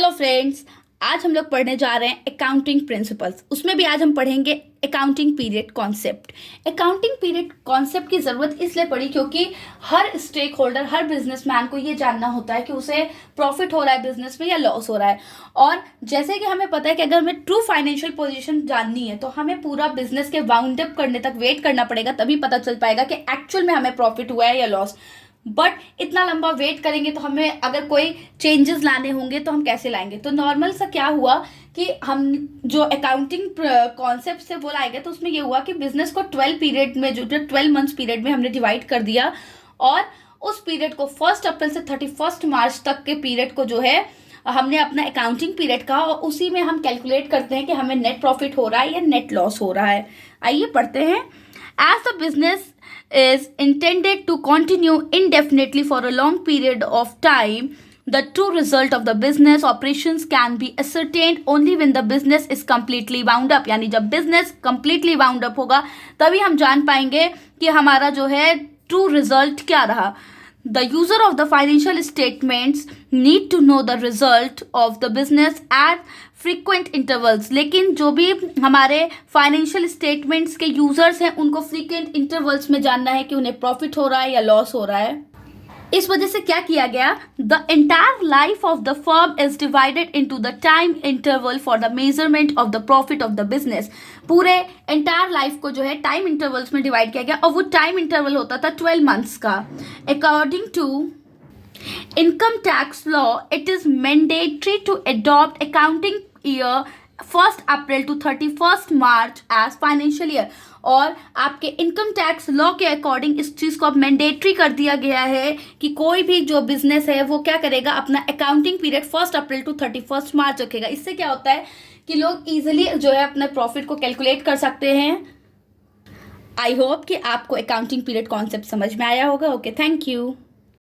Hello friends, आज हम लोग पढ़ने जा रहे हैं अकाउंटिंग प्रिंसिपल्स। उसमें भी आज हम पढ़ेंगे accounting period concept. Accounting period concept की ज़रूरत इसलिए पड़ी क्योंकि हर स्टेक होल्डर, हर बिजनेसमैन को ये जानना होता है कि उसे प्रॉफिट हो रहा है बिजनेस में या लॉस हो रहा है। और जैसे कि हमें पता है कि अगर हमें ट्रू फाइनेंशियल पोजीशन जाननी है तो हमें पूरा बिजनेस के वाउंड अप करने तक वेट करना पड़ेगा, तभी पता चल पाएगा कि एक्चुअल में हमें प्रॉफिट हुआ है या लॉस। बट इतना लंबा वेट करेंगे तो हमें अगर कोई चेंजेस लाने होंगे तो हम कैसे लाएंगे। तो नॉर्मल सा क्या हुआ कि हम जो अकाउंटिंग कॉन्सेप्ट से वो लाए गए, तो उसमें ये हुआ कि बिजनेस को 12 पीरियड में, जो 12 मंथ्स पीरियड में हमने डिवाइड कर दिया। और उस पीरियड को 1 अप्रैल से 31 मार्च तक के पीरियड को जो है हमने अपना अकाउंटिंग पीरियड कहा, और उसी में हम कैलकुलेट करते हैं कि हमें नेट प्रॉफिट हो रहा है या नेट लॉस हो रहा है। आइए पढ़ते हैं। As the business is intended to continue indefinitely for a long period of time, the true result of the business operations can be ascertained only when the business is completely wound up। यानी जब business completely wound up होगा तभी हम जान पाएंगे कि हमारा जो है true result क्या रहा। The user of the financial statements need to know the result of the business at frequent intervals। लेकिन जो भी हमारे फाइनेंशियल स्टेटमेंट्स के यूजर्स हैं उनको फ्रीक्वेंट इंटरवल्स में जानना है कि उन्हें प्रॉफिट हो रहा है या लॉस हो रहा है। इस वजह से क्या किया गया, the entire life of the firm is divided into the time interval for the measurement of the profit of the business. पूरे एंटायर लाइफ को जो है टाइम इंटरवल्स में डिवाइड किया गया, और वो टाइम इंटरवल होता था 12 मंथ्स का। According to income tax law, it is mandatory to adopt accounting year 1 April to 31 March as financial year. और आपके इनकम टैक्स लॉ के अकॉर्डिंग इस चीज़ को अब मैंडेटरी कर दिया गया है कि कोई भी जो बिजनेस है वो क्या करेगा, अपना अकाउंटिंग पीरियड 1 अप्रैल to 31 मार्च रखेगा। इससे क्या होता है कि लोग इजीली जो है अपने प्रॉफिट को कैलकुलेट कर सकते हैं। आई होप कि आपको अकाउंटिंग पीरियड कॉन्सेप्ट समझ में आया होगा। Okay, thank you.